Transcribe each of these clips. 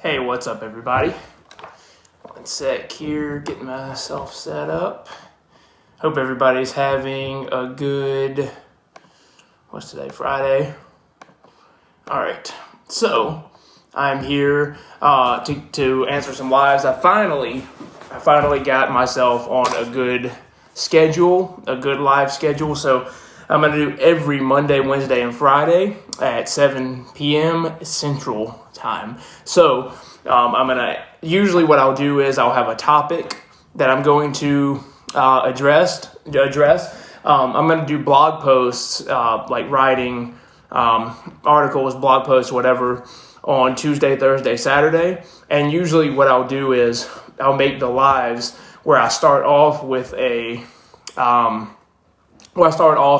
Hey, what's up, everybody? One sec here, getting myself set up. Hope everybody's having a good, what's today, Friday? All right, so I'm here to answer some lives. I finally got myself on a good schedule, a good live schedule. So I'm going to do every Monday, Wednesday, and Friday at 7 p.m. Central Time. So usually what I'll do is I'll have a topic that I'm going to address. I'm going to do blog posts, like writing articles, blog posts, whatever, on Tuesday, Thursday, Saturday. And usually what I'll do is I'll make the lives where I start off with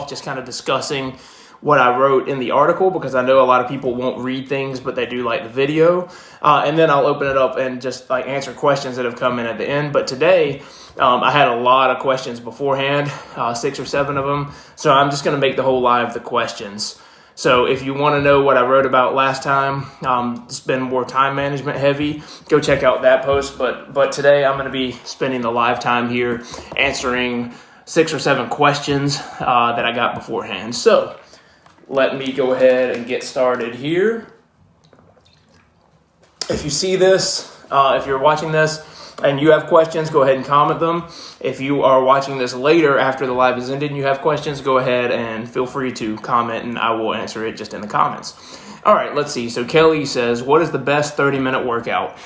just kind of discussing what I wrote in the article, because I know a lot of people won't read things, but they do like the video. And then I'll open it up and just like answer questions that have come in at the end. But today, I had a lot of questions beforehand, 6 or 7 of them. So I'm just going to make the whole live the questions. So if you want to know what I wrote about last time, it's been more time management heavy, go check out that post. But today I'm going to be spending the live time here answering 6 or 7 questions that I got beforehand. So let me go ahead and get started here. If you see this, if you're watching this and you have questions, go ahead and comment them. If you are watching this later after the live is ended and you have questions, go ahead and feel free to comment and I will answer it just in the comments. All right, let's see. So Kelly says, what is the best 30-minute workout?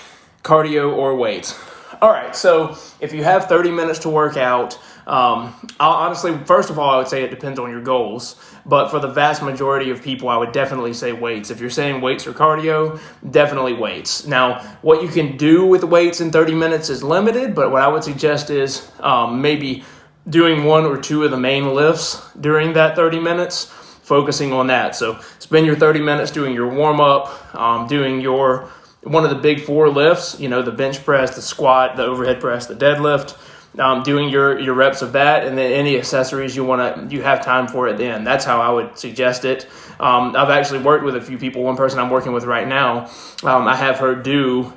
Cardio or weights? All right, so if you have 30 minutes to work out, honestly, first of all, I would say it depends on your goals. But for the vast majority of people, I would definitely say weights. If you're saying weights or cardio, definitely weights. Now, what you can do with weights in 30 minutes is limited, but what I would suggest is maybe doing 1 or 2 of the main lifts during that 30 minutes, focusing on that. So spend your 30 minutes doing your warm-up, doing your one of the big 4 lifts, the bench press, the squat, the overhead press, the deadlift, doing your reps of that, and then any accessories you have time for at the end. That's how I would suggest it. I've actually worked with a few people. One person I'm working with right now, I have her do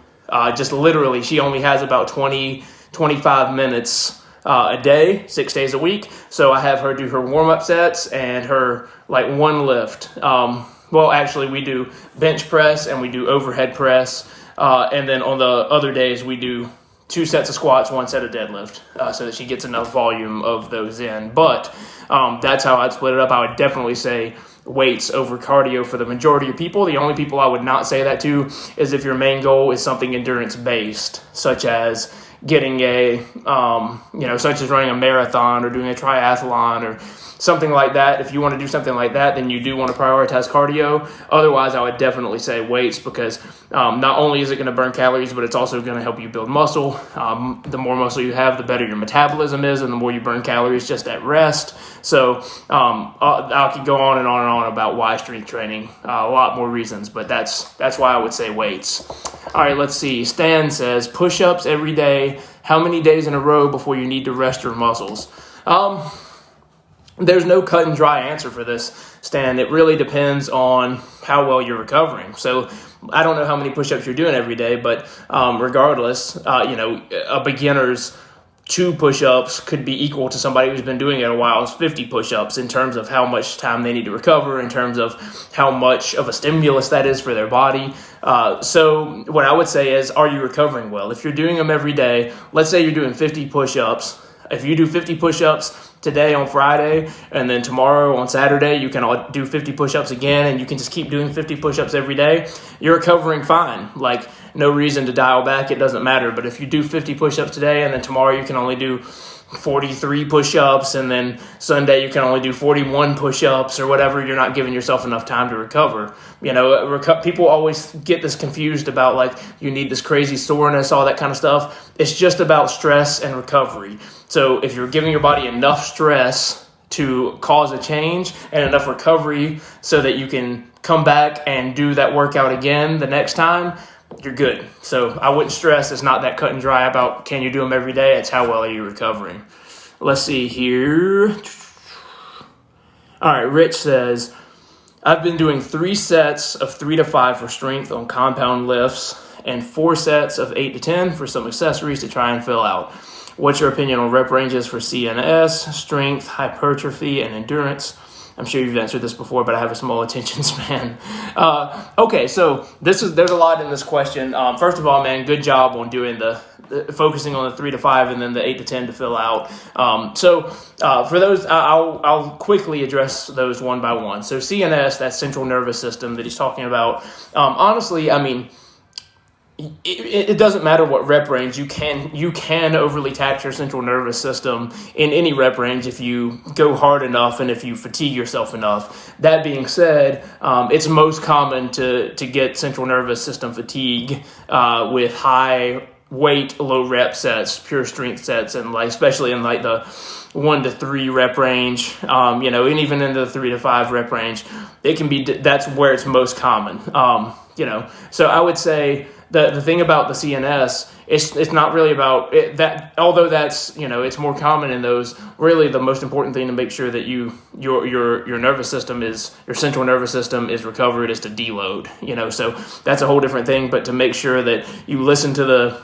just literally, she only has about 25 minutes a day, 6 days a week. So I have her do her warm-up sets and her like 1 lift. Well, actually, we do bench press and we do overhead press. And then on the other days, we do 2 sets of squats, 1 set of deadlift, so that she gets enough volume of those in. But that's how I'd split it up. I would definitely say weights over cardio for the majority of people. The only people I would not say that to is if your main goal is something endurance-based, such as getting such as running a marathon or doing a triathlon or something like that. If you want to do something like that, then you do want to prioritize cardio. Otherwise, I would definitely say weights, because not only is it going to burn calories, but it's also going to help you build muscle. The more muscle you have, the better your metabolism is, and the more you burn calories just at rest. So I could go on and on and on about why strength training, a lot more reasons, but that's why I would say weights. All right, let's see. Stan says, push-ups every day. How many days in a row before you need to rest your muscles? There's no cut and dry answer for this, Stan. It really depends on how well you're recovering. So I don't know how many push-ups you're doing every day, but regardless, a beginner's 2 push-ups could be equal to somebody who's been doing it a while's 50 push-ups in terms of how much time they need to recover, in terms of how much of a stimulus that is for their body. So what I would say is, are you recovering well? If you're doing them every day, let's say you're doing 50 push-ups. If you do 50 push-ups today on Friday, and then tomorrow on Saturday, you can do 50 push-ups again, and you can just keep doing 50 push-ups every day, you're recovering fine. Like, no reason to dial back. It doesn't matter. But if you do 50 push-ups today, and then tomorrow you can only do 43 push-ups, and then Sunday you can only do 41 push-ups or whatever, you're not giving yourself enough time to recover. People always get this confused about, like, you need this crazy soreness, all that kind of stuff. It's just about stress and recovery. So if you're giving your body enough stress to cause a change and enough recovery so that you can come back and do that workout again the next time, you're good. So I wouldn't stress. It's not that cut and dry about can you do them every day. It's how well are you recovering. Let's see here. All right, Rich says, I've been doing 3 sets of 3 to 5 for strength on compound lifts and 4 sets of 8 to 10 for some accessories to try and fill out. What's your opinion on rep ranges for CNS, strength, hypertrophy, and endurance? I'm sure you've answered this before, but I have a small attention span. Okay, so there's a lot in this question. First of all, man, good job on doing the focusing on the 3 to 5 and then the 8 to 10 to fill out. For those, I'll quickly address those one by one. So CNS, that central nervous system that he's talking about. Honestly, I mean, it doesn't matter what rep range. You can overly tax your central nervous system in any rep range if you go hard enough and if you fatigue yourself enough. That being said, it's most common to get central nervous system fatigue with high weight, low rep sets, pure strength sets, and especially in the 1 to 3 rep range, and even in the 3 to 5 rep range, it can be. That's where it's most common. So I would say the thing about the CNS, it's not really about it, that. Although that's it's more common in those. Really, the most important thing to make sure that your nervous system your central nervous system is recovered is to deload. So that's a whole different thing. But to make sure that you listen to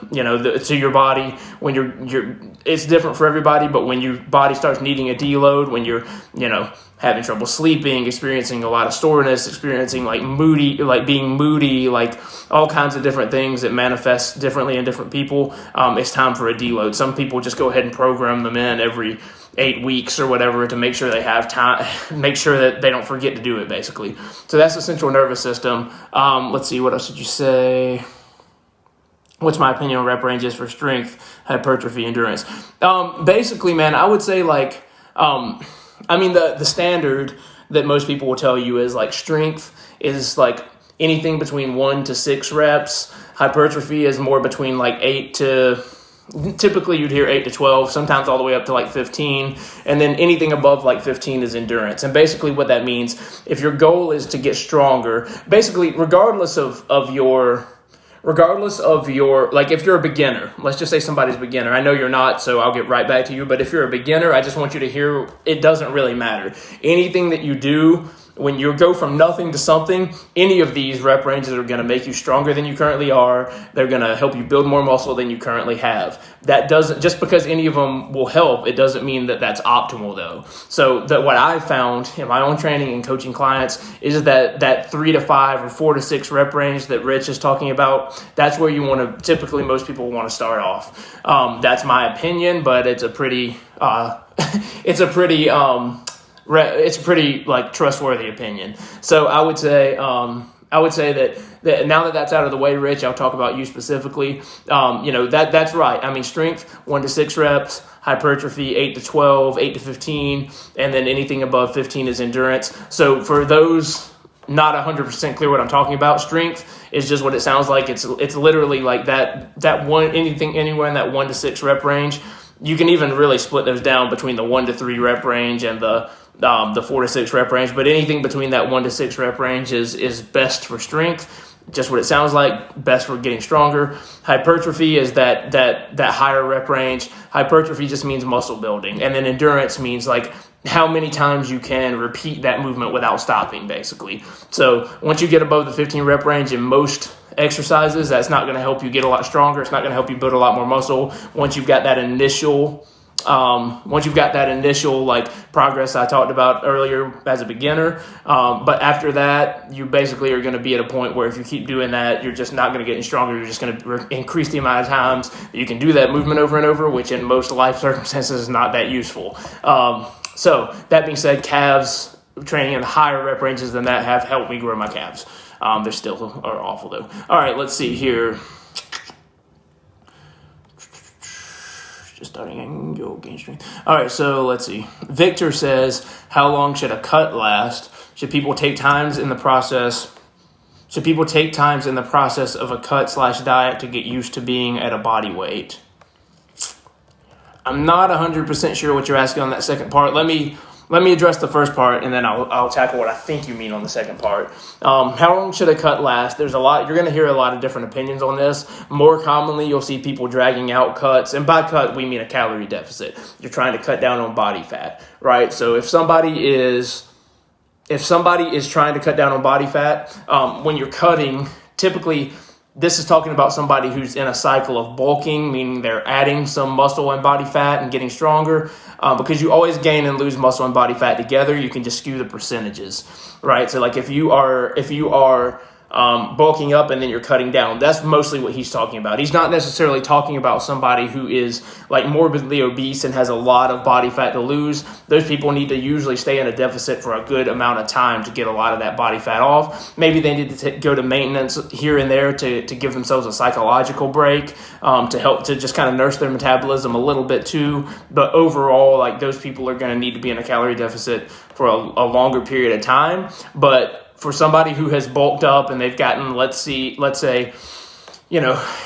to your body when you're it's different for everybody. But when your body starts needing a deload, when you're having trouble sleeping, experiencing a lot of soreness, experiencing being moody, all kinds of different things that manifest differently in different people, it's time for a deload. Some people just go ahead and program them in every 8 weeks or whatever to make sure they have time, make sure that they don't forget to do it, basically. So that's the central nervous system. Let's see, what else did you say? What's my opinion on rep ranges for strength, hypertrophy, endurance? Basically, man, I would say the standard that most people will tell you is strength is anything between 1 to 6 reps. Hypertrophy is more between 8 to, typically you'd hear 8 to 12, sometimes all the way up to 15. And then anything above 15 is endurance. And basically what that means, if your goal is to get stronger, basically regardless of your, if you're a beginner, let's just say somebody's a beginner. I know you're not, so I'll get right back to you. But if you're a beginner, I just want you to hear, it doesn't really matter. Anything that you do, when you go from nothing to something, any of these rep ranges are going to make you stronger than you currently are. They're going to help you build more muscle than you currently have. That doesn't, just because any of them will help, it doesn't mean that that's optimal though. So what I've found in my own training and coaching clients is that 3 to 5 or 4 to 6 rep range that Rich is talking about, that's where you want to, typically most people want to start off. That's my opinion, but it's a pretty trustworthy opinion. So I would say that now that that's out of the way, Rich, I'll talk about you specifically. That's right. I mean, strength 1 to 6 reps, hypertrophy 8 to 12, 8 to 15, and then anything above 15 is endurance. So for those not 100% clear what I'm talking about, strength is just what it sounds like. It's literally that one, anything anywhere in that 1 to 6 rep range. You can even really split those down between the 1 to 3 rep range and the 4 to 6 rep range, but anything between that 1 to 6 rep range is best for strength. Just what it sounds like, best for getting stronger. Hypertrophy is that higher rep range. Hypertrophy just means muscle building, and then endurance means how many times you can repeat that movement without stopping, basically. So once you get above the 15 rep range in most exercises, that's not going to help you get a lot stronger. It's not going to help you build a lot more muscle. Once you've got that initial progress I talked about earlier as a beginner, but after that, you basically are going to be at a point where if you keep doing that, you're just not going to get any stronger. You're just going to increase the amount of times that you can do that movement over and over, which in most life circumstances is not that useful. So that being said, calves training in higher rep ranges than that have helped me grow my calves. They still are awful though. All right, let's see here. Just starting your gain strength. All right, so let's see. Victor says, how long should a cut last? Should people take times in the process of a cut/diet to get used to being at a body weight? I'm not 100% sure what you're asking on that second part. Let me address the first part, and then I'll tackle what I think you mean on the second part. How long should a cut last? You're going to hear a lot of different opinions on this. More commonly, you'll see people dragging out cuts, and by cut, we mean a calorie deficit. You're trying to cut down on body fat, right? So if somebody is trying to cut down on body fat, when you're cutting, typically This is talking about somebody who's in a cycle of bulking, meaning they're adding some muscle and body fat and getting stronger. Because you always gain and lose muscle and body fat together, you can just skew the percentages, right? So like if you are bulking up and then you're cutting down, that's mostly what he's talking about. He's not necessarily talking about somebody who is like morbidly obese and has a lot of body fat to lose. Those people need to usually stay in a deficit for a good amount of time to get a lot of that body fat off. Maybe they need to go to maintenance here and there to give themselves a psychological break, to help to just kind of nurse their metabolism a little bit too. But overall, like those people are going to need to be in a calorie deficit for a longer period of time. But for somebody who has bulked up and they've gotten, let's say,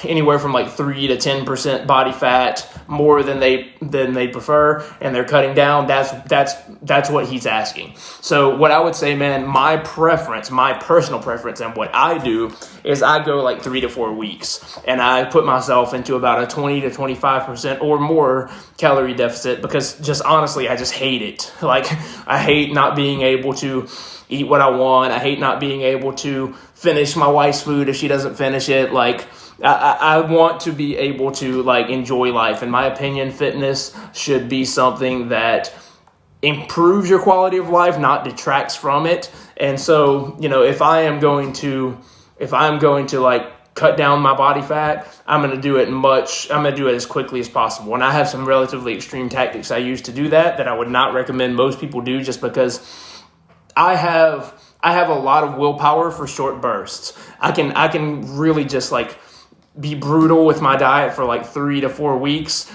anywhere from like 3 to 10% body fat more than they prefer, and they're cutting down, that's what he's asking. So what I would say, man, my personal preference, and what I do is I go like 3 to 4 weeks, and I put myself into about a 20 to 25% or more calorie deficit, because just honestly, I just hate it. Like I hate not being able to eat what I want. I hate not being able to finish my wife's food if she doesn't finish it. Like I want to be able to like enjoy life. In my opinion, fitness should be something that improves your quality of life, not detracts from it. And so, if I'm going to like cut down my body fat, I'm going to do it as quickly as possible. And I have some relatively extreme tactics I use to do that I would not recommend most people do, just because I have a lot of willpower for short bursts. I can really just like be brutal with my diet for like 3 to 4 weeks.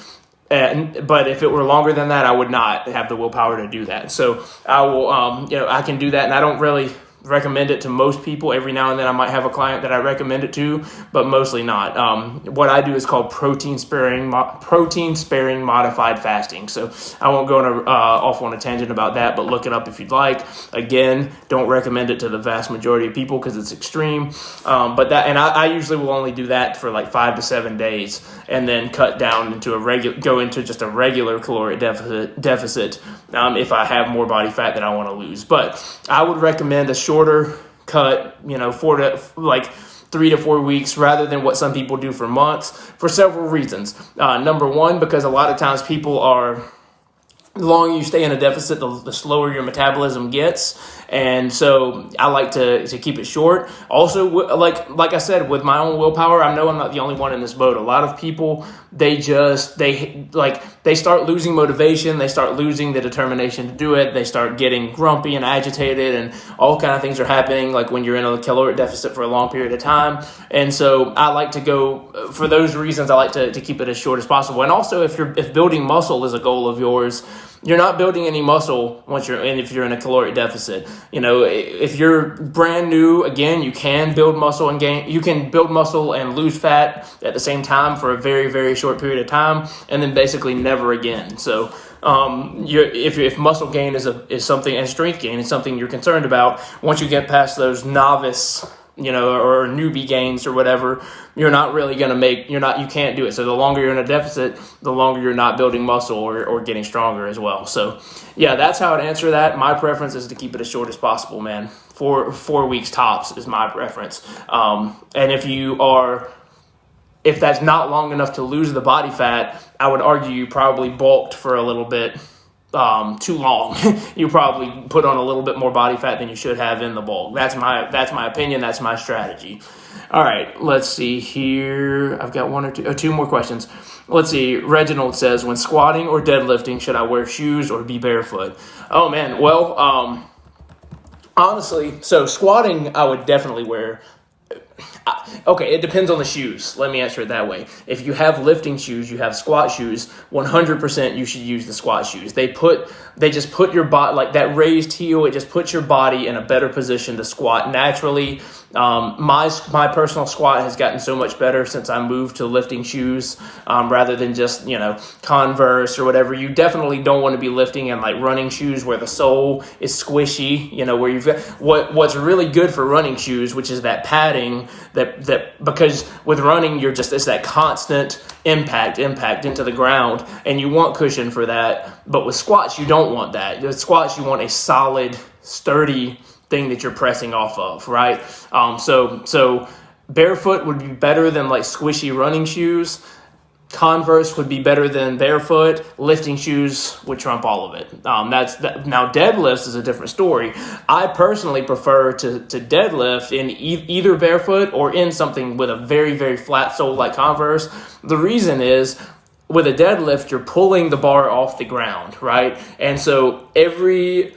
But if it were longer than that, I would not have the willpower to do that. So I will, I can do that, and I don't really recommend it to most people. Every now and then I might have a client that I recommend it to, but mostly not. What I do is called protein sparing modified fasting. So I won't go off on a tangent about that, but look it up if you'd like. Again, don't recommend it to the vast majority of people because it's extreme. I usually will only do that for like 5 to 7 days, and then cut down into just a regular caloric deficit if I have more body fat that I want to lose. But I would recommend a shorter cut, 3 to 4 weeks, rather than what some people do for months, for several reasons. Number one, because a lot of times the longer you stay in a deficit, the slower your metabolism gets. And so I like to keep it short. Also, like I said, with my own willpower, I know I'm not the only one in this boat. A lot of people, they start losing motivation. They start losing the determination to do it. They start getting grumpy and agitated, and all kind of things are happening like when you're in a caloric deficit for a long period of time. And so I like to go, for those reasons, I like to keep it as short as possible. And also, if building muscle is a goal of yours, you're not building any muscle if you're in a caloric deficit. If you're brand new, again, you can build muscle and gain. You can build muscle and lose fat at the same time for a very, very short period of time, and then basically never again. So, if muscle gain is something, and strength gain is something you're concerned about, once you get past those novice, or newbie gains or whatever, you're not really going to you can't do it. So the longer you're in a deficit, the longer you're not building muscle or getting stronger as well. So yeah, that's how I'd answer that. My preference is to keep it as short as possible, man. 4 weeks tops is my preference. And if that's not long enough to lose the body fat, I would argue you probably bulked for a little bit too long. You probably put on a little bit more body fat than you should have in the bulk. That's my opinion. That's my strategy. All right, let's see here. I've got two more questions. Let's see. Reginald says, when squatting or deadlifting, should I wear shoes or be barefoot? Oh man. Well, honestly, so squatting, I would definitely wear. Okay, it depends on the shoes. Let me answer it that way. If you have lifting shoes, you have squat shoes, 100% you should use the squat shoes. They just put your body, like that raised heel, it just puts your body in a better position to squat naturally. My personal squat has gotten so much better since I moved to lifting shoes, rather than just, Converse or whatever. You definitely don't want to be lifting in like running shoes where the sole is squishy, where you've got what's really good for running shoes, which is that padding that because with running, it's that constant impact into the ground, and you want cushion for that. But with squats, you don't want that. With squats, you want a solid, sturdy thing that you're pressing off of, right? So barefoot would be better than like squishy running shoes. Converse would be better than barefoot. Lifting shoes would trump all of it. Now deadlifts is a different story. I personally prefer to deadlift in either barefoot or in something with a very, very flat sole like Converse. The reason is, with a deadlift, you're pulling the bar off the ground, right? And so every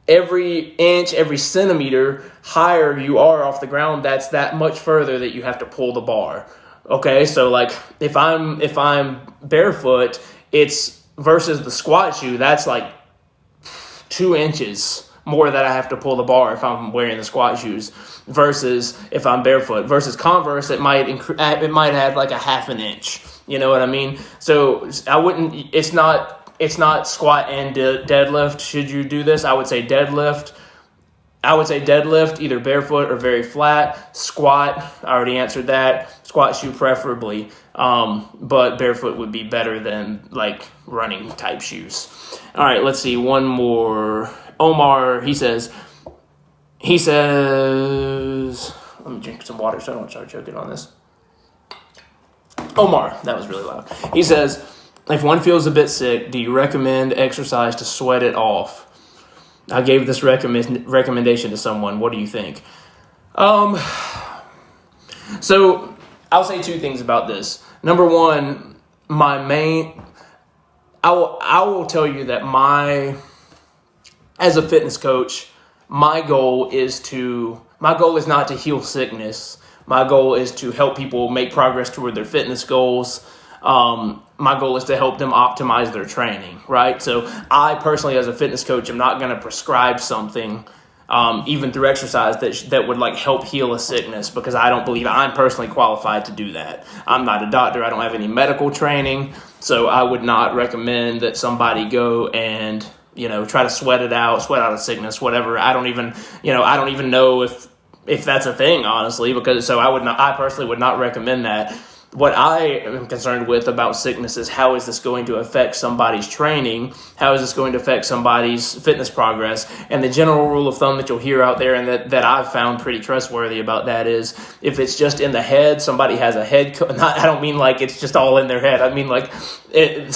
inch, every centimeter higher you are off the ground, that's that much further that you have to pull the bar. Okay, so like if I'm barefoot, it's versus the squat shoe, that's like 2 inches more that I have to pull the bar if I'm wearing the squat shoes versus if I'm barefoot. Versus Converse, it might add like a half an inch. You know what I mean? So I wouldn't. It's not squat and deadlift. Should you do this? I would say deadlift. Either barefoot or very flat. Squat, I already answered that. Squat shoe preferably, but barefoot would be better than like running type shoes. All right, let's see. One more. Omar, he says, let me drink some water so I don't start choking on this. Omar, that was really loud. He says, if one feels a bit sick, do you recommend exercise to sweat it off? I gave this recommendation to someone. What do you think? So I'll say 2 things about this. Number one, I will tell you that as a fitness coach, my goal is not to heal sickness. My goal is to help people make progress toward their fitness goals. My goal is to help them optimize their training, right? So I personally, as a fitness coach, am not going to prescribe something, even through exercise, that would like help heal a sickness, because I don't believe I'm personally qualified to do that. I'm not a doctor. I don't have any medical training. So I would not recommend that somebody go and, try to sweat out a sickness, whatever. I don't even know if that's a thing, honestly, I personally would not recommend that. What I am concerned with about sickness is, how is this going to affect somebody's training? How is this going to affect somebody's fitness progress? And the general rule of thumb that you'll hear out there, and that I've found pretty trustworthy about that, is if it's just in the head, somebody has a head. I don't mean like it's just all in their head. I mean like they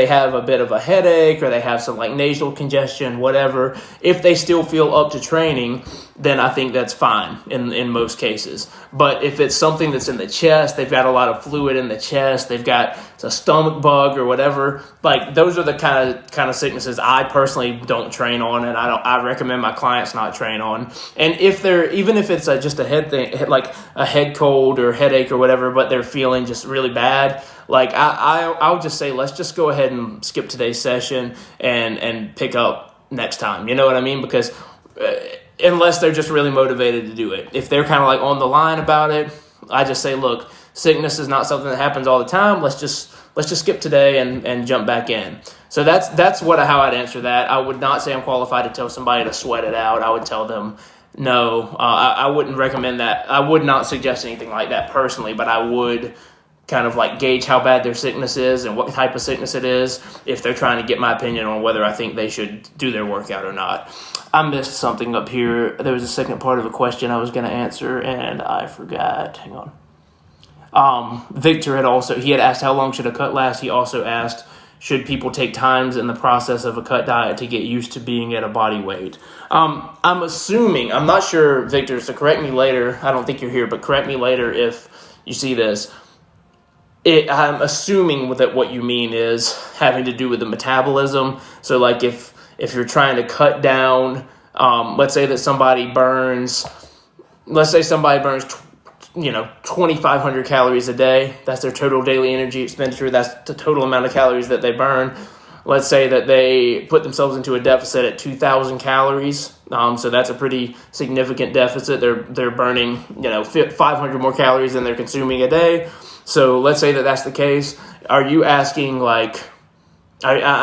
have a bit of a headache, or they have some like nasal congestion, whatever. If they still feel up to training, then I think that's fine in most cases. But if it's something that's in the chest, they've got a lot of fluid in the chest, they've got a stomach bug or whatever, like those are the kind of sicknesses I personally don't train on, and I recommend my clients not train on. And even if it's just a head thing, like a head cold or headache or whatever, but they're feeling just really bad, like I'll just say, let's just go ahead and skip today's session and pick up next time. You know what I mean? Because unless they're just really motivated to do it. If they're kind of like on the line about it, I just say, look, sickness is not something that happens all the time. Let's just skip today and jump back in. So that's how I'd answer that. I would not say I'm qualified to tell somebody to sweat it out. I would tell them, no, I wouldn't recommend that. I would not suggest anything like that personally, but I would kind of like gauge how bad their sickness is and what type of sickness it is if they're trying to get my opinion on whether I think they should do their workout or not. I missed something up here. There was a second part of a question I was going to answer, and I forgot. Hang on. Victor had asked how long should a cut last. He also asked, should people take times in the process of a cut diet to get used to being at a body weight? I'm assuming, I'm not sure, Victor, so correct me later. I don't think you're here, but correct me later if you see this. I'm assuming that what you mean is having to do with the metabolism. So like if you're trying to cut down, let's say somebody burns 2,500 calories a day. That's their total daily energy expenditure. That's the total amount of calories that they burn. Let's say that they put themselves into a deficit at 2,000 calories. So that's a pretty significant deficit. They're burning 500 more calories than they're consuming a day. So let's say that that's the case. Are you asking I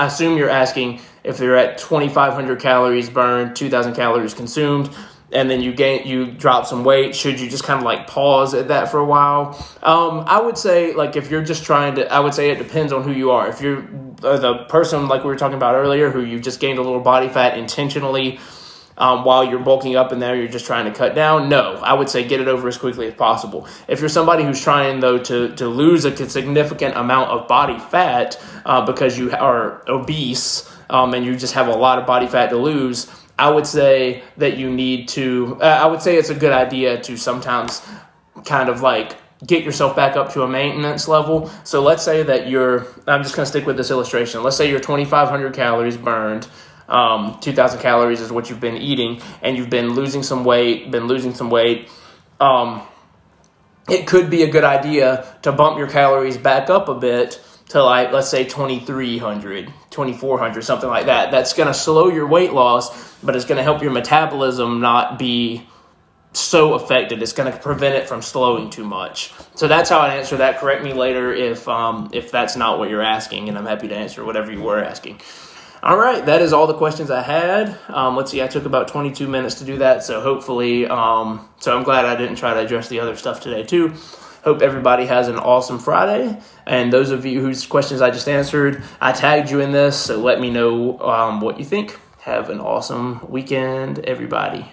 assume you're asking if they're at 2,500 calories burned, 2,000 calories consumed, and then you drop some weight, should you just kind of like pause at that for a while? I would say if you're just I would say it depends on who you are. If you're the person like we were talking about earlier, who you've just gained a little body fat intentionally, while you're bulking up and there you're just trying to cut down. No, I would say get it over as quickly as possible. If you're somebody who's trying, though, to lose a significant amount of body fat because you are obese and you just have a lot of body fat to lose, I would say that you need to, I would say it's a good idea to sometimes kind of like get yourself back up to a maintenance level. So let's say that I'm just going to stick with this illustration. Let's say you're 2,500 calories burned. 2,000 calories is what you've been eating, and you've been losing some weight. It could be a good idea to bump your calories back up a bit to, like, let's say 2,300, 2,400, something like that. That's going to slow your weight loss, but it's going to help your metabolism not be so affected. It's going to prevent it from slowing too much. So that's how I answer that. Correct me later if that's not what you're asking, and I'm happy to answer whatever you were asking. All right, that is all the questions I had. Let's see, I took about 22 minutes to do that, so hopefully, so I'm glad I didn't try to address the other stuff today too. Hope everybody has an awesome Friday, and those of you whose questions I just answered, I tagged you in this, so let me know what you think. Have an awesome weekend, everybody.